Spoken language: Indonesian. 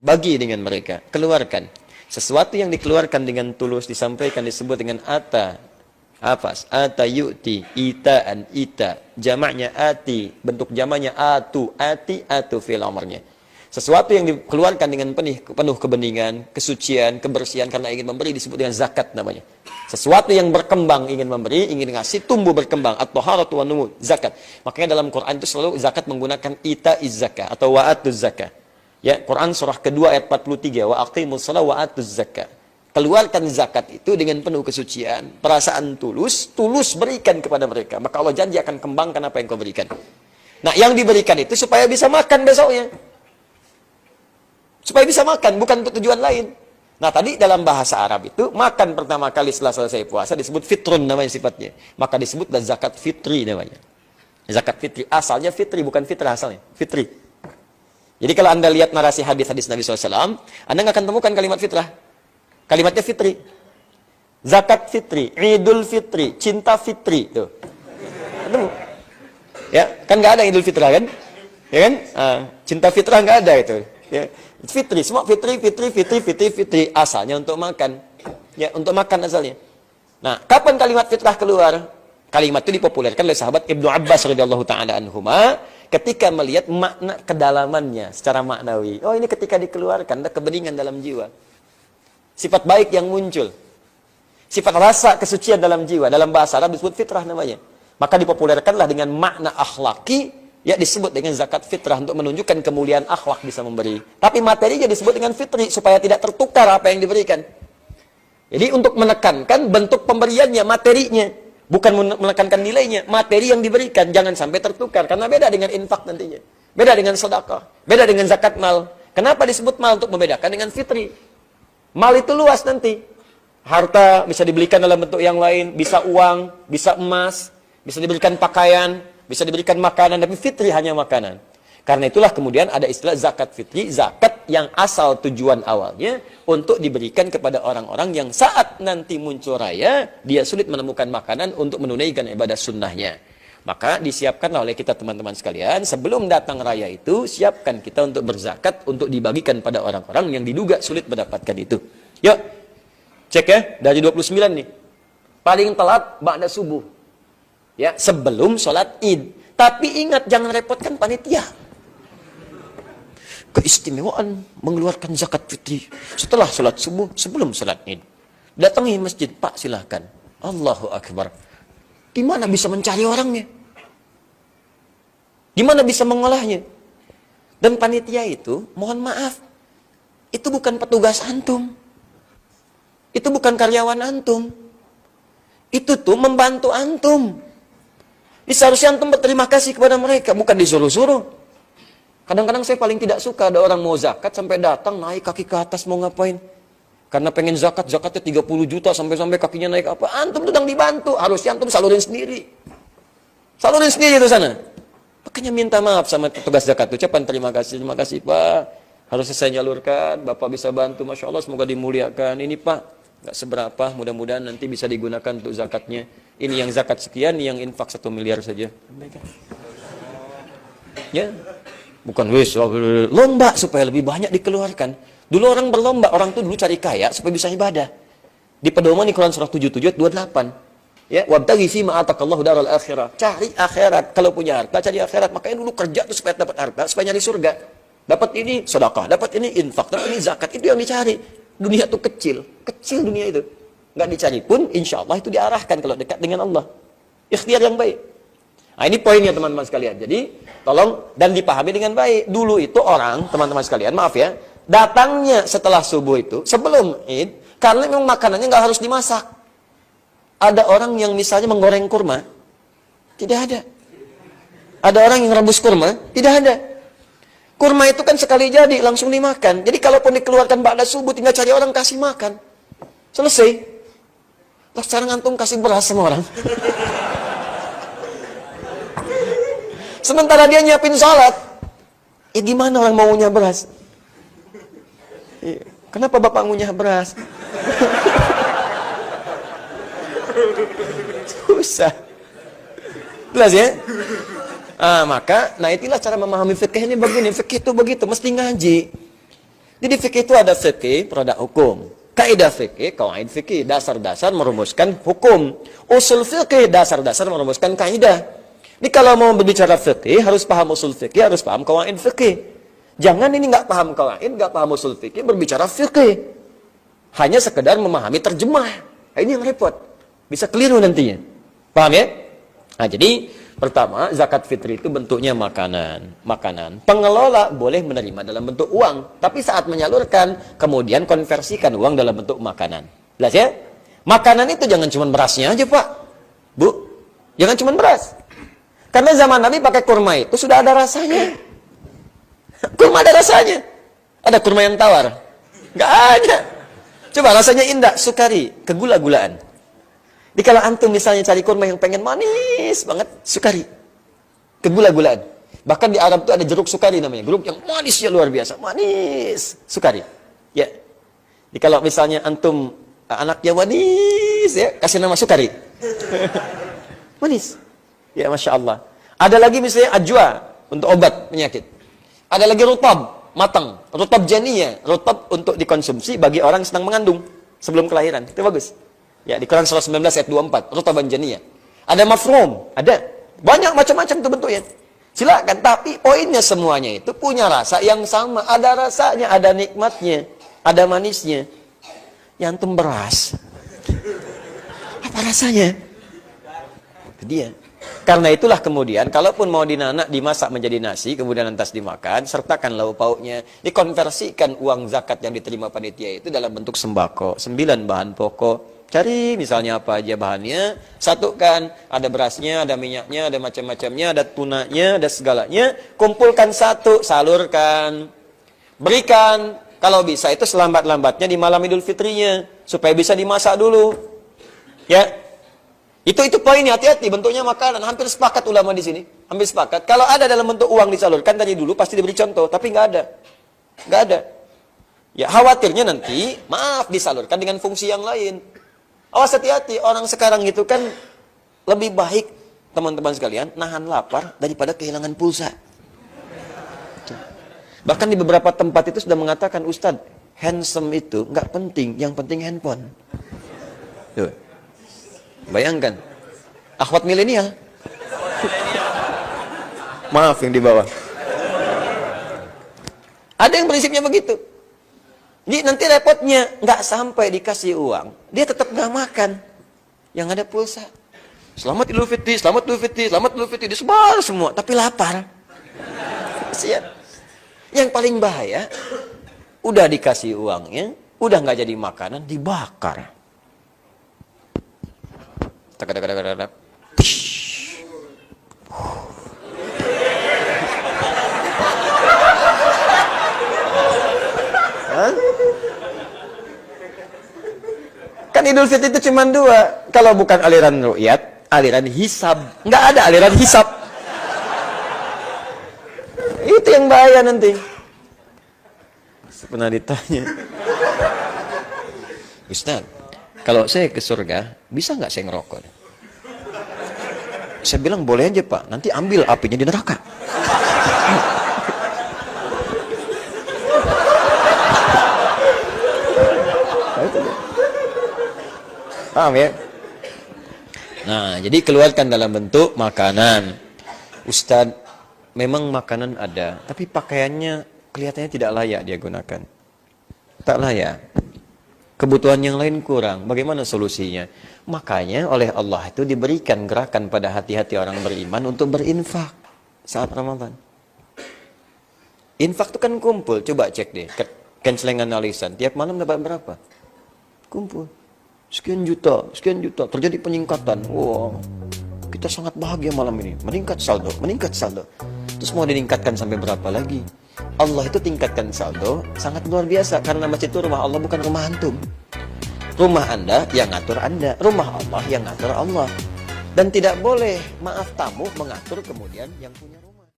Bagi dengan mereka, keluarkan. Sesuatu yang dikeluarkan dengan tulus disampaikan disebut dengan ata. Afas, ata yu'ti, itaan, ita. Jamaknya ati, bentuk jamaknya atu, ati, atu fil amarnya. Sesuatu yang dikeluarkan dengan penuh kebeningan, kesucian, kebersihan karena ingin memberi disebut dengan zakat namanya. Sesuatu yang berkembang ingin memberi, ingin ngasih, tumbuh berkembang. At-taharatu wan numu, zakat. Makanya dalam Quran itu selalu zakat menggunakan ita'iz zakah atau wa'atuz zakah. Ya, Quran surah kedua ayat 43, wa aqimus shalah wa atuz zakah. Keluarkan zakat itu dengan penuh kesucian, perasaan tulus, tulus berikan kepada mereka. Maka Allah janji akan kembangkan apa yang kau berikan. Nah, yang diberikan itu supaya bisa makan besoknya. Supaya bisa makan, bukan untuk tujuan lain. Nah, tadi dalam bahasa Arab itu, makan pertama kali setelah selesai puasa disebut fitrun namanya sifatnya. Maka disebutlah zakat fitri namanya. Zakat fitri, asalnya fitri, bukan fitrah asalnya. Fitri. Jadi kalau Anda lihat narasi hadis-hadis Nabi SAW, Anda nggak akan temukan kalimat fitrah. Kalimatnya fitri. Zakat fitri, Idul fitri, cinta fitri. Tuh. Ketemu. Ya, kan nggak ada Idul fitrah kan? Ya kan? Cinta fitrah nggak ada itu. Ya. Fitri, semua fitri. Asalnya untuk makan. Ya, untuk makan asalnya. Nah, kapan kalimat fitrah keluar? Kalimat itu dipopulerkan oleh sahabat Ibnu Abbas radhiyallahu taala anhuma ketika melihat makna kedalamannya secara maknawi. Oh, ini ketika dikeluarkan ada kebeningan dalam jiwa. Sifat baik yang muncul. Sifat rasa kesucian dalam jiwa. Dalam bahasa Arab disebut fitrah namanya. Maka dipopulerkanlah dengan makna akhlaki, ya disebut dengan zakat fitrah untuk menunjukkan kemuliaan akhlak bisa memberi. Tapi materinya disebut dengan fitri supaya tidak tertukar apa yang diberikan. Jadi untuk menekankan bentuk pemberiannya, materinya. Bukan menekankan nilainya, materi yang diberikan. Jangan sampai tertukar. Karena beda dengan infak nantinya. Beda dengan sedekah. Beda dengan zakat mal. Kenapa disebut mal? Untuk membedakan dengan fitri. Mal itu luas nanti. Harta bisa dibelikan dalam bentuk yang lain. Bisa uang, bisa emas. Bisa diberikan pakaian. Bisa diberikan makanan. Tapi fitri hanya makanan. Karena itulah kemudian ada istilah zakat fitri. Zakat yang asal tujuan awalnya untuk diberikan kepada orang-orang yang saat nanti muncul raya, dia sulit menemukan makanan untuk menunaikan ibadah sunnahnya. Maka disiapkanlah oleh kita teman-teman sekalian, sebelum datang raya itu, siapkan kita untuk berzakat, untuk dibagikan pada orang-orang yang diduga sulit mendapatkan itu. Yuk, cek ya, dari 29 nih. Paling telat, ba'da subuh. Ya, sebelum sholat id. Tapi ingat, jangan repotkan panitia. Keistimewaan mengeluarkan zakat fitri setelah sholat subuh, sebelum sholat id. Datangi masjid, Pak silahkan. Allahu Akbar. Di mana bisa mencari orangnya? Di mana bisa mengolahnya? Dan panitia itu, mohon maaf, itu bukan petugas antum. Itu bukan karyawan antum. Itu tuh membantu antum. Ini seharusnya antum berterima kasih kepada mereka, bukan disuruh-suruh. Kadang-kadang saya paling tidak suka ada orang mau zakat sampai datang naik kaki ke atas mau ngapain. Karena pengen zakat, zakatnya 30 juta sampai-sampai kakinya naik apa. Antum sedang dibantu, harusnya antum salurin sendiri. Salurin sendiri itu sana. Makanya minta maaf sama petugas zakat itu. Ucapan terima kasih Pak. Harusnya saya nyalurkan, Bapak bisa bantu. Masya Allah, semoga dimuliakan. Ini Pak, nggak seberapa, mudah-mudahan nanti bisa digunakan untuk zakatnya. Ini yang zakat sekian, ini yang infak 1 miliar saja. Ya. Bukan lomba supaya lebih banyak dikeluarkan. Dulu orang berlomba, orang tuh dulu cari kaya supaya bisa ibadah. Di pedoman di Quran surah 77 ayat 28. Ya, wabtaghi fi ma ataqallahu daral akhirah. Cari akhirat. Kalau punya harta, cari akhirat. Makanya dulu kerja tuh supaya dapat harta, supaya nyari surga. Dapat ini sedekah, dapat ini infak, dapat ini zakat. Itu yang dicari. Dunia tuh kecil. Kecil dunia itu. Nggak dicari pun, insya Allah itu diarahkan kalau dekat dengan Allah. Ikhtiar yang baik. Nah, ini poinnya teman-teman sekalian. Jadi, tolong dan dipahami dengan baik. Dulu itu orang, teman-teman sekalian, maaf ya, datangnya setelah subuh itu, sebelum id, karena memang makanannya nggak harus dimasak. Ada orang yang misalnya menggoreng kurma, tidak ada. Ada orang yang rebus kurma, tidak ada. Kurma itu kan sekali jadi, langsung dimakan. Jadi, kalaupun dikeluarkan ba'da subuh, tinggal cari orang kasih makan. Selesai. Lah, sekarang antum kasih beras sama orang. Sementara dia nyiapin sholat. Ya gimana orang mau ngunyah beras? Kenapa bapak ngunyah beras? Susah. Jelas ya? Maka, itulah cara memahami fikih ini begini. Fikih itu begitu, mesti ngaji. Jadi fikih itu ada fikih, produk hukum. Kaidah fikih, kawaid fikih, dasar-dasar merumuskan hukum. Usul fikih, dasar-dasar merumuskan kaidah. Ini kalau mau berbicara fikih, harus paham usul fikih, harus paham kawaid fikih. Jangan ini nggak paham kawaid, nggak paham usul fikih, berbicara fikih. Hanya sekedar memahami terjemah. Nah, ini yang repot. Bisa keliru nantinya. Paham ya? Nah, jadi pertama, zakat fitri itu bentuknya makanan. Pengelola boleh menerima dalam bentuk uang. Tapi saat menyalurkan, kemudian konversikan uang dalam bentuk makanan. Jelas ya? Makanan itu jangan cuma berasnya aja, Pak. Bu, jangan cuma beras. Karena zaman Nabi pakai kurma itu sudah ada rasanya. Kurma ada rasanya. Ada kurma yang tawar? Nggak ada. Coba rasanya indah, sukari, kegula-gulaan. Jadi kalau antum misalnya cari kurma yang pengen manis banget, sukari. Kegula-gulaan. Bahkan di Arab itu ada jeruk sukari namanya. Jeruk yang manisnya luar biasa. Manis. Sukari. Ya. Jadi kalau misalnya antum anaknya manis, ya kasih nama sukari. Manis. Ya, Masya Allah. Ada lagi misalnya ajwa untuk obat penyakit. Ada lagi rutab, matang. Rutab janiyah. Rutab untuk dikonsumsi bagi orang yang sedang mengandung sebelum kelahiran. Itu bagus. Ya, di Quran surah 19 ayat 24, rutaban janiyah. Ada mafrum, ada. Banyak macam-macam itu bentuknya. Silakan, tapi poinnya semuanya itu punya rasa yang sama. Ada rasanya, ada nikmatnya, ada manisnya. Yang antum beras. Apa rasanya? Itu dia. Karena itulah kemudian, kalaupun mau dinanak, dimasak menjadi nasi, kemudian lantas dimakan, sertakan lauk pauknya, dikonversikan uang zakat yang diterima panitia itu dalam bentuk sembako. 9 bahan pokok. Cari misalnya apa aja bahannya, satukan, ada berasnya, ada minyaknya, ada macam-macamnya, ada tunanya, ada segalanya, kumpulkan satu, salurkan, berikan, kalau bisa itu selambat-lambatnya di malam Idul Fitrinya, supaya bisa dimasak dulu, ya, itu poinnya, hati-hati, bentuknya makanan, hampir sepakat ulama di sini, hampir sepakat, kalau ada dalam bentuk uang disalurkan tadi dulu, pasti diberi contoh, tapi nggak ada, ya khawatirnya nanti, maaf disalurkan dengan fungsi yang lain. Awas hati-hati, orang sekarang itu kan lebih baik, teman-teman sekalian, nahan lapar daripada kehilangan pulsa. Bahkan di beberapa tempat itu sudah mengatakan, Ustadz, handsome itu nggak penting, yang penting handphone. Tuh. Bayangkan, akhwat milenial. Maaf yang di bawah. Ada yang prinsipnya begitu. Jadi nanti repotnya, nggak sampai dikasih uang, dia tetap nggak makan. Yang ada pulsa. Selamat Idul Fitri, selamat Idul Fitri, selamat Idul Fitri, disebar semua, tapi lapar. Kasihan. Yang paling bahaya, udah dikasih uangnya, udah nggak jadi makanan, dibakar. Kan Idul Fitri itu cuma 2. Kalau bukan aliran ru'yat, aliran hisab. Nggak ada aliran hisab. Itu yang bahaya nanti. Pernah ditanya, Ustaz, kalau saya ke surga, bisa nggak saya ngerokok? Saya bilang, boleh aja Pak, nanti ambil apinya di neraka. Paham ya? Nah, jadi keluarkan dalam bentuk makanan. Ustadz, memang makanan ada, tapi pakaiannya kelihatannya tidak layak dia gunakan. Tak layak. Kebutuhan yang lain kurang. Bagaimana solusinya? Makanya oleh Allah itu diberikan gerakan pada hati-hati orang beriman untuk berinfak saat Ramadan. Infak itu kan kumpul. Coba cek deh. Kencelengan alisan. Tiap malam dapat berapa? Kumpul. Sekian juta. Terjadi peningkatan. Wow, kita sangat bahagia malam ini. Meningkat saldo. Terus mau ditingkatkan sampai berapa lagi? Allah itu tingkatkan saldo sangat luar biasa. Karena masjid itu rumah Allah, bukan rumah antum. Rumah Anda yang ngatur Anda. Rumah Allah yang ngatur Allah. Dan tidak boleh, maaf tamu, mengatur kemudian yang punya rumah.